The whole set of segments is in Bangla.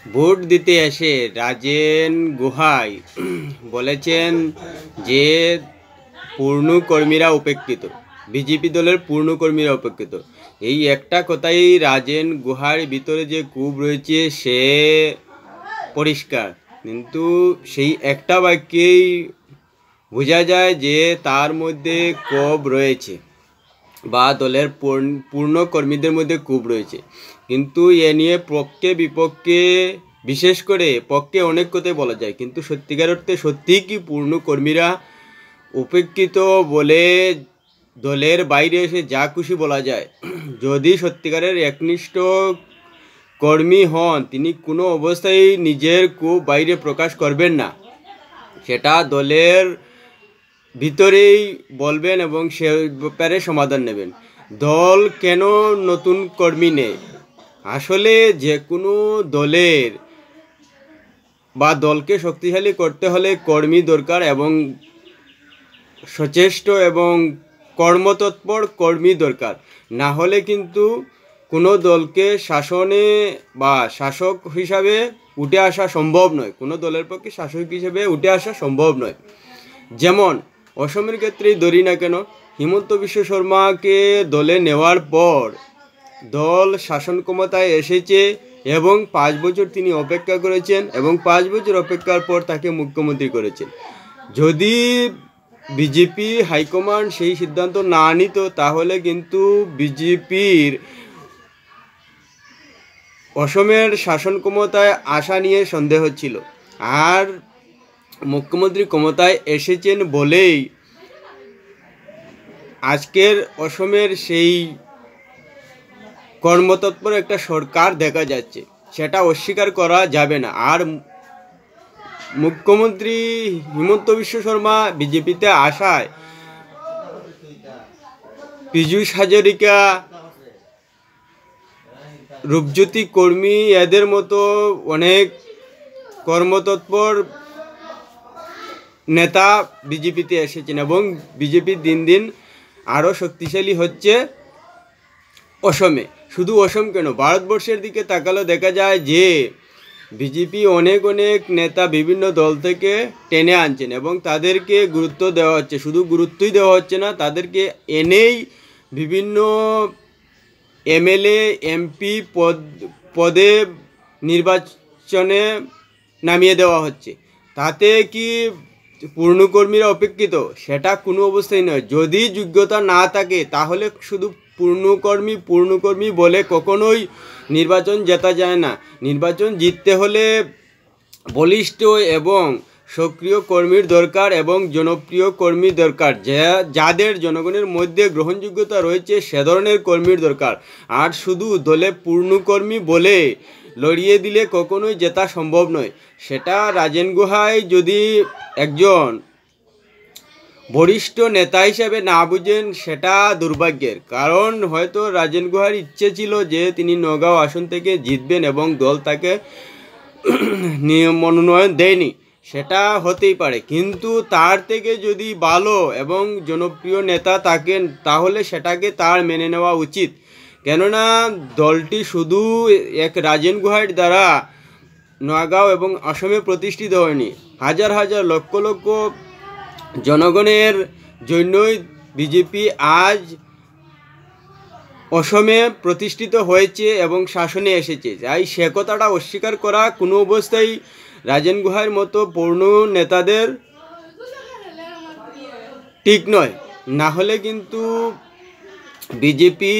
ভোট দিতে এসে রাজেন গুহাই বলেছেন যে পূর্ণকর্মীরা উপেক্ষিত, বিজেপি দলের পূর্ণকর্মীরা উপেক্ষিত। এই একটা কথাই রাজেন গুহার ভিতরে যে কূপ রয়েছে সে পরিষ্কার, কিন্তু সেই একটা বাক্যেই বোঝা যায় যে তার মধ্যে ক্ষোভ রয়েছে বা দলের পূর্ণকর্মীদের মধ্যে ক্ষোভ রয়েছে। কিন্তু এ নিয়ে পক্ষে বিপক্ষে, বিশেষ করে পক্ষে অনেক কথাই বলা যায়, কিন্তু সত্যিকার অর্থে সত্যিই কি পূর্ণকর্মীরা উপেক্ষিত বলে দলের বাইরে এসে যা খুশি বলা যায়? যদি সত্যিকারের একনিষ্ঠ কর্মী হন, তিনি কোনো অবস্থায় নিজের ক্ষোভ বাইরে প্রকাশ করবেন না, সেটা দলের ভিতরেই বলবেন এবং সে ব্যাপারে সমাধান নেবেন। দল কেন নতুন কর্মী নেয়? আসলে যে কোনো দলের বা দলকে শক্তিশালী করতে হলে কর্মী দরকার, এবং সচেষ্ট এবং কর্মতৎপর কর্মী দরকার। না হলে কিন্তু কোনো দলকে শাসনে বা শাসক হিসাবে উঠে আসা সম্ভব নয়, কোনো দলের পক্ষে শাসক হিসেবে উঠে আসা সম্ভব নয়। যেমন অসমের ক্ষেত্রেই ধরি না কেন, হিমন্ত বিশ্ব শর্মাকে দলে নেওয়ার পর দল শাসন ক্ষমতায় এসেছে এবং 5 বছর তিনি অপেক্ষা করেছেন, এবং 5 বছর অপেক্ষার পর তাকে মুখ্যমন্ত্রী করেছেন। যদি বিজেপি হাইকমান্ড সেই সিদ্ধান্ত না নিত, তাহলে কিন্তু বিজেপির অসমের শাসন ক্ষমতায় আসা নিয়ে সন্দেহ ছিল। আর মুখ্যমন্ত্রী ক্ষমতায় এসেছেন বলেই আজকের অসমের সেই কর্মতৎপর একটা সরকার দেখা যাচ্ছে, সেটা অস্বীকার করা যাবে না। আর মুখ্যমন্ত্রী হিমন্ত বিশ্ব শর্মা বিজেপিতে আসায় পীযূষ হাজারিকা, রূপজ্যোতি কর্মী এদের মতো অনেক কর্মতৎপর নেতা বিজেপিতে এসেছেন, এবং বিজেপি দিন দিন আরও শক্তিশালী হচ্ছে অসমে। শুধু অসম কেন, ভারতবর্ষের দিকে তাকালেও দেখা যায় যে বিজেপি অনেক নেতা বিভিন্ন দল থেকে টেনে আনছেন এবং তাদেরকে গুরুত্ব দেওয়া হচ্ছে। শুধু গুরুত্বই দেওয়া হচ্ছে না, তাদেরকে এনেই বিভিন্ন এমএলএ এমপি পদে নির্বাচনে নামিয়ে দেওয়া হচ্ছে। তাতে কি পূর্ণকর্মীরা অপেক্ষিত? সেটা কোনো অবস্থায় নয়। যদি যোগ্যতা না থাকে তাহলে শুধু পূর্ণকর্মী বলে কখনোই নির্বাচন জেতা যায় না। নির্বাচন জিততে হলে বলিষ্ঠ এবং সক্রিয় কর্মীর দরকার এবং জনপ্রিয় কর্মী দরকার, যাদের জনগণের মধ্যে গ্রহণযোগ্যতা রয়েছে, সে ধরনের কর্মীর দরকার। আর শুধু দলে পূর্ণকর্মী বলে লড়িয়ে দিলে কখনোই জেতা সম্ভব নয়। সেটা রাজেন গুহাই যদি একজন বরিষ্ঠ নেতা হিসেবে না বুঝেন, সেটা দুর্ভাগ্যের। কারণ হয়তো রাজেন গুহার ইচ্ছে ছিল যে তিনি নগাঁও আসন থেকে জিতবেন এবং দল তাকে মনোনয়ন দেয়নি, সেটা হতেই পারে। কিন্তু তার থেকে যদি ভালো এবং জনপ্রিয় নেতা থাকেন, তাহলে সেটাকে তার মেনে নেওয়া উচিত। কেননা দলটি শুধু এক রাজেন গুহার দ্বারা নগাঁও এবং অসমে প্রতিষ্ঠিত হয়নি, হাজার হাজার লক্ষ লক্ষ জনগণের জন্যই বিজেপি আজ অসমে প্রতিষ্ঠিত হয়েছে এবং শাসনে এসেছে। তাই সে কথাটা অস্বীকার করা কোনো অবস্থায় রাজেন গুহার মতো পূর্ণ নেতাদের ঠিক নয়। না হলে কিন্তু বিজেপি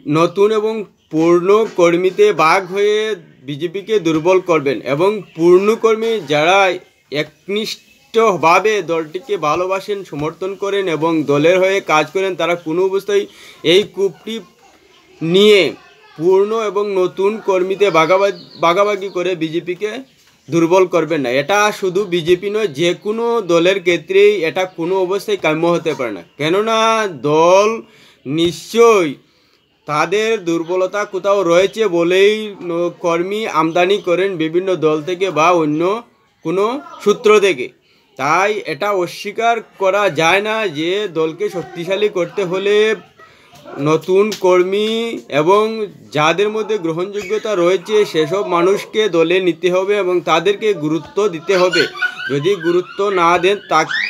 নতুন এবং পূর্ণ কর্মীতে ভাগ হয়ে বিজেপিকে দুর্বল করবেন, এবং পূর্ণকর্মী যারা একনিষ্ঠভাবে দলটিকে ভালোবাসেন, সমর্থন করেন এবং দলের হয়ে কাজ করেন, তারা কোনো অবস্থায় এই কূপটি নিয়ে পূর্ণ এবং নতুন কর্মীতে ভাগাভাগি করে বিজেপিকে দুর্বল করবেন না। এটা শুধু বিজেপি নয়, যে কোনো দলের ক্ষেত্রেই এটা কোনো অবস্থায় কাম্য হতে পারে না। কেননা দল নিশ্চয়ই তাদের দুর্বলতা কোথাও রয়েছে বলেই কর্মী আমদানি করেন বিভিন্ন দল থেকে বা অন্য কোনো সূত্র থেকে। তাই এটা অস্বীকার করা যায় না যে দলকে শক্তিশালী করতে হলে নতুন কর্মী এবং যাদের মধ্যে গ্রহণযোগ্যতা রয়েছে সেসব মানুষকে দলে নিতে হবে এবং তাদেরকে গুরুত্ব দিতে হবে। যদি গুরুত্ব না দেন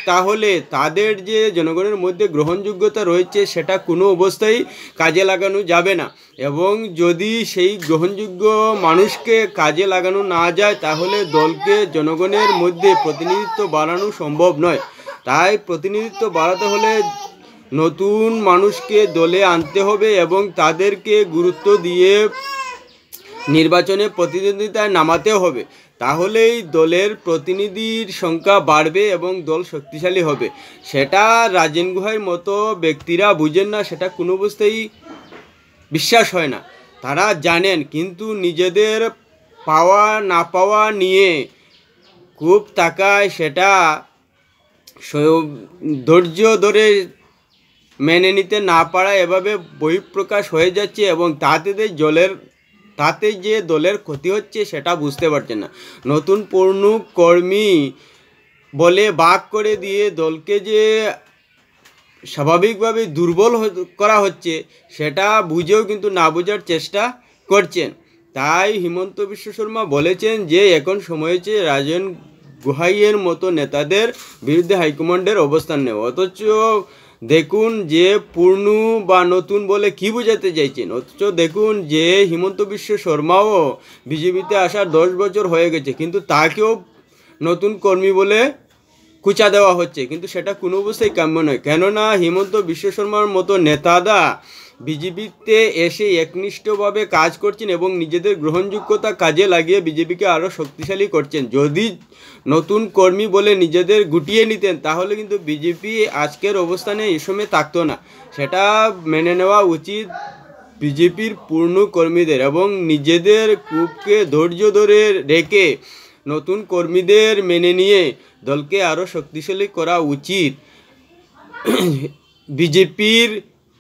তাহলে তাদের যে জনগণের মধ্যে গ্রহণযোগ্যতা রয়েছে সেটা কোনো অবস্থায় কাজে লাগানো যাবে না, এবং যদি সেই গ্রহণযোগ্য মানুষকে কাজে লাগানো না যায় তাহলে দলকে জনগণের মধ্যে প্রতিনিধিত্ব বাড়ানো সম্ভব নয়। তাই প্রতিনিধিত্ব বাড়াতে হলে নতুন মানুষকে দলে আনতে হবে এবং তাদেরকে গুরুত্ব দিয়ে নির্বাচনে প্রতিদ্বন্দ্বিতায় নামাতে হবে। তাহলেই দলের প্রতিনিধির সংখ্যা বাড়বে এবং দল শক্তিশালী হবে। সেটা রাজেন গুহাইয়ের মতো ব্যক্তিরা বুঝেন না, সেটা কোনো অবস্থায় বিশ্বাস হয় না। তারা জানেন, কিন্তু নিজেদের পাওয়া না পাওয়া নিয়ে খুব তাকায়, সেটা ধৈর্য ধরে মেনে নিতে না পারা এভাবে বহিঃপ্রকাশ হয়ে যাচ্ছে এবং তাতে যে দলের ক্ষতি হচ্ছে সেটা বুঝতে পারছেন না। নতুন পূর্ণ কর্মী বলে ভাগ করে দিয়ে দলকে যে স্বাভাবিকভাবে দুর্বল করা হচ্ছে সেটা বুঝেও কিন্তু না বোঝার চেষ্টা করছেন। তাই হিমন্ত বিশ্ব শর্মা বলেছেন যে এখন সময় হচ্ছে রাজেন গুহাইয়ের মতো নেতাদের বিরুদ্ধে হাইকমান্ডের অবস্থান নেওয়া। অথচ দেখুন যে পূর্ণ বা নতুন বলে কি বোঝাতে চাইছেন। অথচ দেখুন যে হিমন্ত বিশ্ব শর্মাও বিজেপিতে আসার 10 বছর হয়ে গেছে, কিন্তু তাকেও নতুন কর্মী বলে কুচা দেওয়া হচ্ছে, কিন্তু সেটা কোনো অবস্থায় কাম্য নয়। কেননা হিমন্ত বিশ্ব শর্মার মতো নেতারা বিজেপিতে এসে একনিষ্ঠভাবে কাজ করছেন এবং নিজেদের গ্রহণযোগ্যতা কাজে লাগিয়ে বিজেপিকে আরও শক্তিশালী করছেন। যদি নতুন কর্মী বলে নিজেদের গুটিয়ে নিতেন তাহলে কিন্তু বিজেপি আজকের অবস্থানে এই সময় থাকতো না। সেটা মেনে নেওয়া উচিত বিজেপির পূর্ণ কর্মীদের, এবং নিজেদের কূপকে ধৈর্য ধরে রেখে নতুন কর্মীদের মেনে নিয়ে দলকে আরও শক্তিশালী করা উচিত। বিজেপির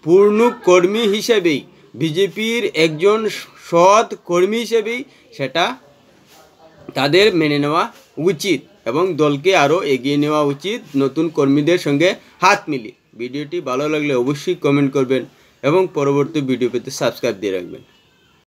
পূর্ণ কর্মী হিসেবেই, বিজেপির একজন সৎ কর্মী হিসেবেই সেটা তাদের মেনে নেওয়া উচিত এবং দলকে আরও এগিয়ে নেওয়া উচিত নতুন কর্মীদের সঙ্গে হাত মিলিয়ে। ভিডিওটি ভালো লাগলে অবশ্যই কমেন্ট করবেন এবং পরবর্তী ভিডিও পেতে সাবস্ক্রাইব দিয়ে রাখবেন।